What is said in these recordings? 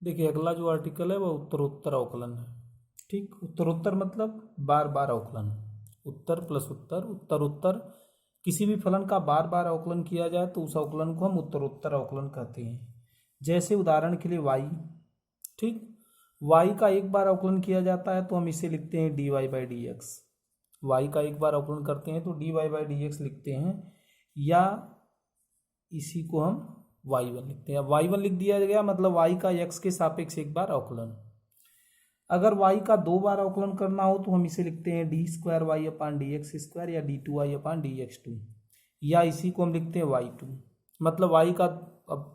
देखिए अगला जो आर्टिकल है वह उत्तरोत्तर अवकलन है। ठीक, उत्तरोत्तर मतलब बार बार अवकलन। उत्तर प्लस उत्तर, उत्तर उत्तर, किसी भी फलन का बार बार अवकलन किया जाए तो उस अवकलन को हम उत्तरोत्तर अवकलन कहते हैं। जैसे उदाहरण के लिए y। ठीक, y का एक बार अवकलन किया जाता है तो हम इसे लिखते हैं dy by d x. Y का एक बार अवकलन करते हैं तो dy बाई डी एक्स लिखते हैं, या इसी को हम y1 लिखते हैं। y1 लिख दिया गया मतलब y का x के सापेक्ष एक बार अवकलन। अगर y का दो बार अवकलन करना हो तो हम इसे लिखते हैं d square y upon d x square या d two y upon d x two, या इसी को हम लिखते हैं y2। मतलब y का अब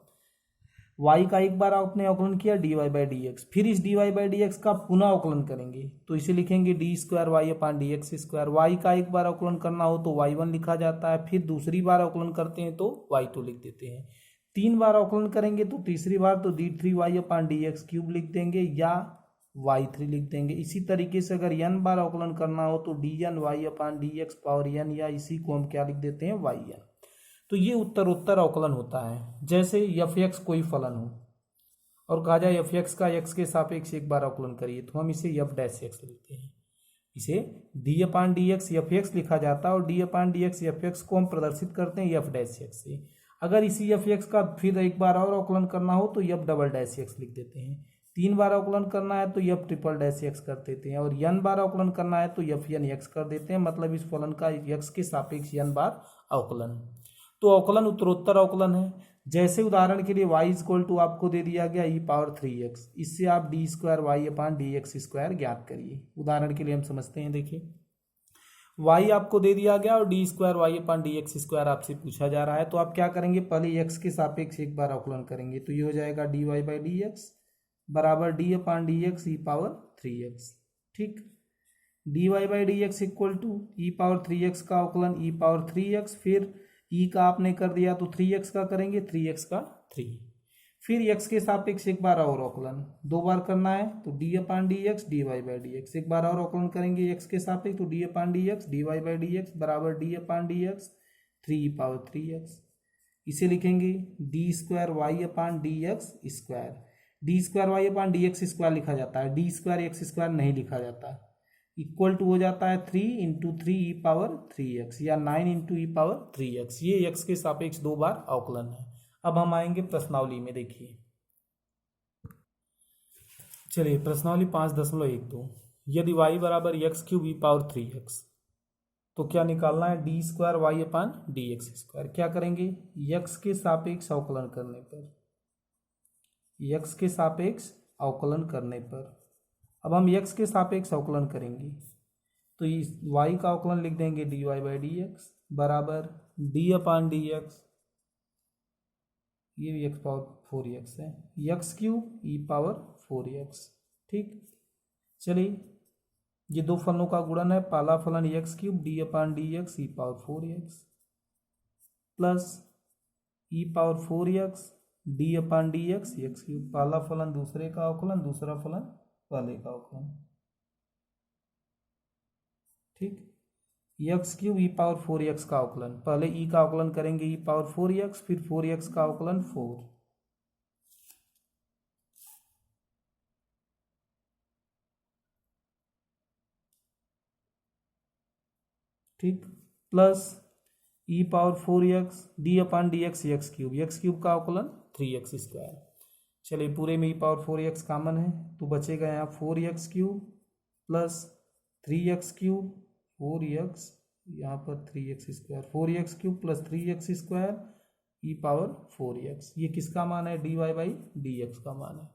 y का एक बार आपने अवकलन किया dy बाई डी एक्स, फिर इस dy बाई डी एक्स का पुनः अवकलन करेंगे तो इसे लिखेंगे d square y upon d x square. y का एक बार अवकलन करना हो तो y1 लिखा जाता है, फिर दूसरी बार अवकलन करते हैं तो y2 लिख देते हैं। तीन बार अवकलन करेंगे तो तीसरी बार तो D three Y upon d x cube लिख देंगे या y3 लिख देंगे। इसी तरीके से अगर n बार अवकलन करना हो तो D N Y upon d x power n, या इसी को हम क्या लिख देते हैं yn। तो ये उत्तरोत्तर अवकलन होता है। जैसे f(x) कोई फलन हो और कहा जाए f(x) का x के सापेक्ष एक बार अवकलन करिए तो हम इसे f डैश x लिखते हैं। इसे d अपान डी एक्स f(x) लिखा जाता है और d अपान डी एक्स f(x) को हम प्रदर्शित करते हैं f डैश x से। अगर इसी f(x) का फिर एक बार और अवकलन करना हो तो f डबल डैश x लिख देते हैं। तीन बार अवकलन करना है तो f ट्रिपल डैश x कर देते हैं, और n बार अवकलन करना है तो f n x कर देते हैं। मतलब इस फलन का x के सापेक्ष n बार अवकलन। तो अवकलन उत्तरोत्तर अवकलन है। जैसे उदाहरण के लिए y इक्वल टू आपको दे दिया गया e पावर 3x, इससे आप D square y upon d x square ज्ञात करिए। उदाहरण के लिए हम समझते हैं, देखिए y आपको दे दिया गया और D square y upon d x square आपसे पूछा जा रहा है, तो आप क्या करेंगे, पहले x के सापेक्ष एक बार अवकलन करेंगे तो ये हो जाएगा d y by d x बराबर d upon d x e power 3x। ठीक, d y by d x equal to e power 3x का अवकलन ई पावर 3x, फिर ई का आपने कर दिया तो 3x का करेंगे 3x का 3, फिर x के सापेक्ष एक बार और अवकलन, दो बार करना है तो d upon d x d y by d x, एक बार और अवकलन करेंगे x के सापेक्ष तो d upon d x d y by d x बराबर d upon d x 3 power 3x। इसे लिखेंगे d square y upon d x square. D square y upon d x square लिखा जाता है, डी स्क्वायर एक्स स्क्वायर नहीं लिखा जाता। Equal to हो जाता है 3 इंटू थ्री ई पावर 3x या 9 इंटू ई पावर 3x। ये x के सापेक्ष दो बार अवकलन है। अब हम आएंगे प्रश्नावली में। देखिए चलिए प्रश्नावली 5.12, यदि y बराबर एक्स क्यूब ई पावर 3x तो क्या निकालना है, d square y upon d x square. क्या करेंगे, x के सापेक्ष अवकलन करने पर, x के सापेक्ष अवकलन करने पर, अब हम x के सापेक्ष अवकलन करेंगे तो इस y का अवकलन लिख देंगे d y by d x बराबर डी अपान डी एक्स, ये भी x पावर 4x है, एक्स क्यूब ई पावर 4x। ठीक, चलिए ये दो फलनों का गुणन है, पहला फलन x cube D upon d x e power 4x plus ई power 4x D upon d x cube, पहला फलन दूसरे का अवकलन, दूसरा फलन पहले का अवकलन। ठीक, एक्स क्यूब ई पावर 4x का अवकलन, पहले ई का अवकलन करेंगे ई पावर 4x, फिर 4x का अवकलन 4। ठीक, प्लस ई power 4x D upon d x x cube का अवकलन 3x स्क्वायर। चलिए पूरे में ई पावर 4x कॉमन है तो बचेगा यहाँ 4x cube plus 3x cube 4x, यहाँ पर 3x square, 4x cube plus 3x square e power 4x। ये किसका मान है, d y by d x का मान है।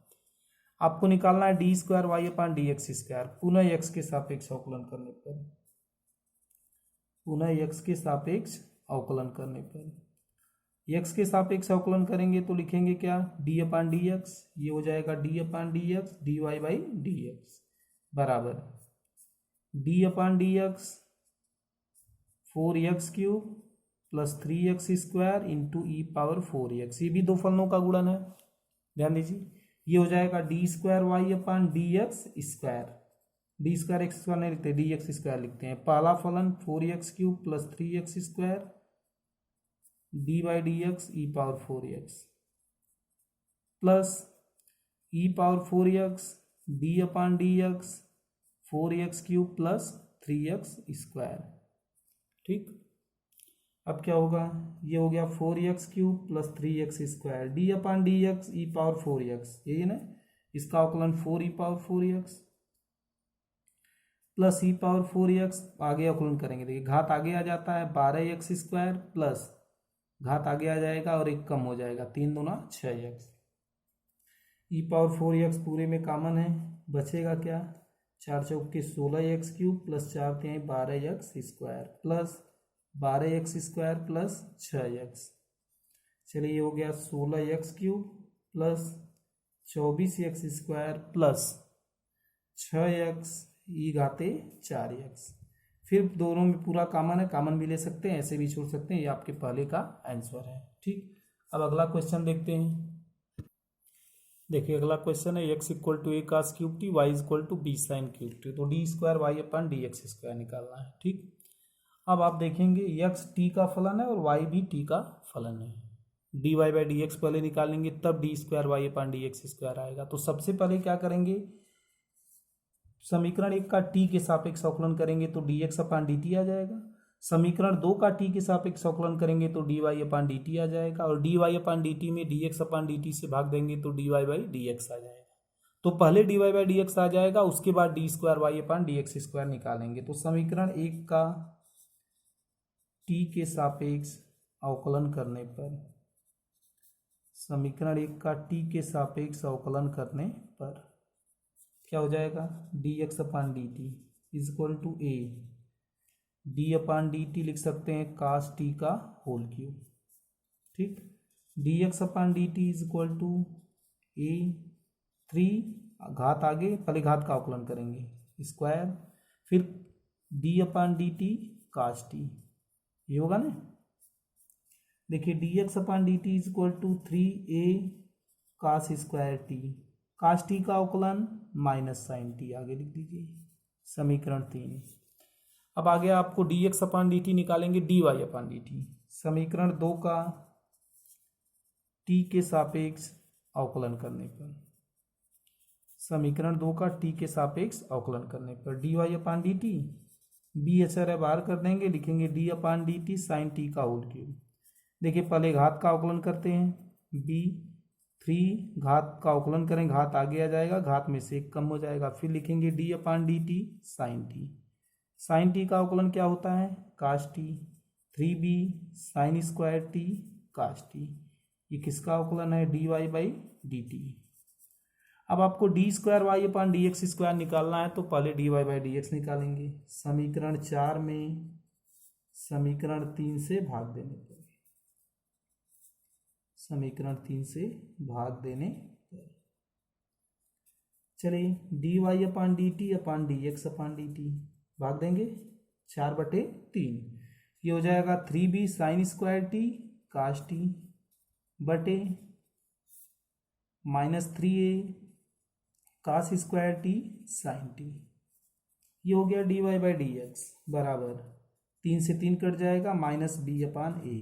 आपको निकालना है d square y upon d x square, पुनः x के सापेक्ष अवकलन करने पर, पुनः x के सापेक्ष अवकलन करने पर, x के सापेक्ष अवकलन करेंगे तो लिखेंगे क्या, डी अपान डी एक्स, ये हो जाएगा d upon d x d y by d x बराबर d upon d x 4x cube plus 3x square into e power 4x। ये भी दो फलनों का गुणन है, ध्यान दीजिए। ये हो जाएगा d square y upon d x square, d square x square नहीं लिखते, डी एक्स स्क्वायर लिखते हैं। पहला फलन 4x cube plus 3x square D by d x e power 4x plus E power 4x D upon d x 4x³ plus 3x²। ठीक, अब क्या होगा, ये हो गया 4x³ plus 3x², D upon d x e power 4x, यही ना, इसका अवकलन 4 ई पावर 4x प्लस ई पावर 4x, आगे अवकलन करेंगे, देखिए घात आगे आ जाता है 12x² प्लस घात आगे आ जाएगा और एक कम हो जाएगा, 3 दूना 6x, ई पावर 4x पूरे में कॉमन है, बचेगा क्या, 4 चौके 16x³ प्लस 4 तिहाई 12x² plus 12x² plus 6x। चलिए ये हो गया 16x³ plus 24x² plus 6x ई घाते 4x। फिर दोनों में पूरा कॉमन है, कॉमन भी ले सकते हैं, ऐसे भी छोड़ सकते हैं, ये आपके पहले का आंसर है। ठीक, अब अगला क्वेश्चन देखते हैं। देखिए अगला क्वेश्चन है x equal to a cos cube t y equal to b sine cube t, तो d² y अपान dx² निकालना है। ठीक, अब आप देखेंगे x t का फलन है और y भी t का फलन है, dy बाई dx पहले निकालेंगे तब d² y अपान dx² आएगा। तो सबसे पहले क्या करेंगे, समीकरण 1 का t के सापेक्ष अवकलन करेंगे तो dx अपान dt आ जाएगा, समीकरण 2 का t के सापेक्ष अवकलन करेंगे तो dy अपान dt आ जाएगा, और dy अपान dt में dx अपान dt से भाग देंगे तो dy बाई dx आ जाएगा। तो पहले dy बाई dx आ जाएगा, उसके बाद d² y अपान dx² निकालेंगे। तो समीकरण 1 का t के सापेक्ष अवकलन करने पर, समीकरण 1 का t के सापेक्ष अवकलन करने पर क्या हो जाएगा, dx upon dt is equal to a, d upon dt लिख सकते हैं cos t का होल क्यूब। ठीक, dx upon dt is equal to a 3 घात आगे, पहले घात का अवकलन करेंगे स्क्वायर, फिर d upon dt cos t, ये होगा ना। देखिए dx upon dt is equal to 3a cos² t, cos t का अवकलन माइनस साइन t, आगे लिख दीजिए समीकरण 3। अब आगे आपको dx अपान dt निकालेंगे dy अपान dt, समीकरण 2 का t के सापेक्ष अवकलन करने पर, समीकरण 2 का t के सापेक्ष अवकलन करने पर dy अपान dt, b अचर है बाहर कर देंगे, लिखेंगे d upon dt sine t का होल क्यूब। देखिए पहले घात का अवकलन करते हैं, b 3 घात का अवकलन करें, घात आगे आ जाएगा, घात में से एक कम हो जाएगा, फिर लिखेंगे d upon dt sine t, साइन t का अवकलन क्या होता है cos t, 3b sin² t cos t, ये किसका अवकलन है dy बाई dt। अब आपको d² y अपान dx² निकालना है, तो पहले dy बाई dx निकालेंगे, समीकरण 4 में समीकरण 3 से भाग देने पर, समीकरण 3 से भाग देने पर, चलिए dy अपान dt अपान dx अपान dt भाग देंगे 4/3, ये हो जाएगा 3b sin² t cos t बटे minus 3a cos² t sin t, ये हो गया dy बाई dx बराबर 3 से 3 कट जाएगा, minus b upon a,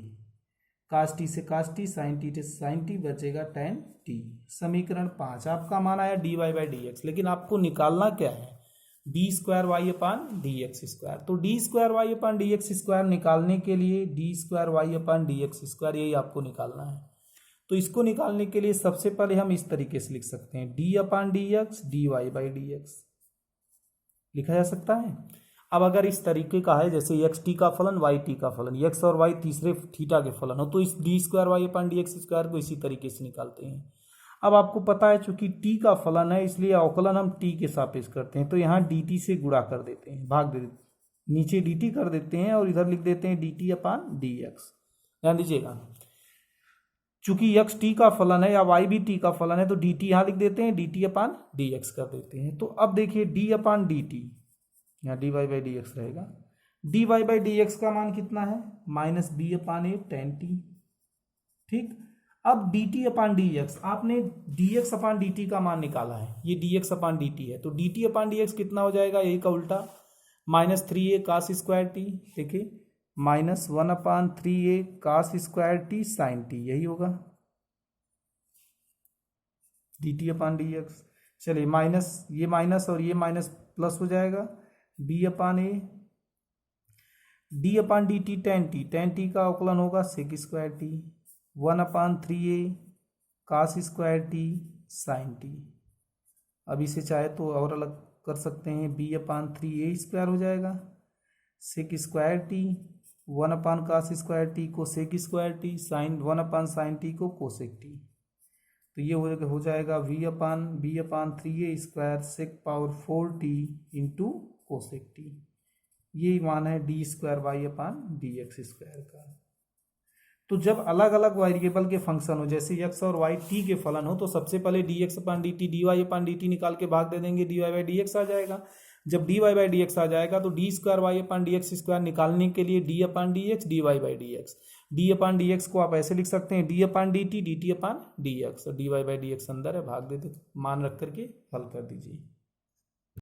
cos t से cos t sin t से sin t बचेगा tan t। समीकरण 5 आपका मान आया dy बाई dx, लेकिन आपको निकालना क्या है d² y अपान dx², तो d² y अपान dx² निकालने के लिए d² y अपान dx², यही आपको निकालना है। तो इसको निकालने के लिए सबसे पहले हम इस तरीके से लिख सकते हैं d upon dx dy by dx लिखा जा सकता है। अब अगर इस तरीके का है जैसे एक्स टी का फलन वाई टी का फलन, एक्स और वाई तीसरे थीटा के फलन हो, तो इस d² y अपान dx² को इसी तरीके से निकालते हैं। अब आपको पता है चूंकि t का फलन है इसलिए अवकलन हम t के सापेक्ष करते हैं, तो यहाँ dt से गुणा कर देते हैं, भाग दे देते, नीचे dt कर देते हैं और इधर लिख देते हैं dt अपान dx। ध्यान दीजिएगा, चूंकि x t का फलन है या y भी t का फलन है तो dt यहाँ लिख देते हैं, dt अपान dx कर देते हैं। तो अब देखिए d अपान dt, यहाँ dy बाई dx रहेगा, dy बाई dx का मान कितना है माइनस b अपान ए tan t। ठीक, अब dt अपान dx, आपने dx अपान dt का मान निकाला है, ये dx अपान dt है, तो dt अपान dx कितना हो जाएगा, यही का उल्टा माइनस 3a cos² t, देखिए minus 1 upon 3a cos² t sin t, यही होगा। D t upon d x. चलिए माइनस और ये माइनस प्लस हो जाएगा, b upon a, d upon d t tan t का अवकलन होगा sec square t, 1/3a cos square t sine t. अब इसे चाहे तो और अलग कर सकते हैं, बी अपान 3a स्क्वायर हो जाएगा, sec square t, 1 cos square t को sec square t, sine 1 sine t को कोसेक टी। तो ये हो जाएगा b upon 3a square sec power 4t into cosec t. ये मान है d square y upon d x square का। तो जब अलग अलग वेरिएबल के फंक्शन हो, जैसे एक्स और वाई टी के फलन हो, तो सबसे पहले d x upon d t, d y upon d t निकाल के भाग दे देंगे, d y by d x आ जाएगा। जब d y by d x आ जाएगा तो d square y upon d x square निकालने के लिए d upon d x, d y by d x, d upon d x को आप ऐसे लिख सकते हैं d upon d t, d t upon d x, और d y by d x अंदर है, भाग दे मान रख करके हल कर दीजिए।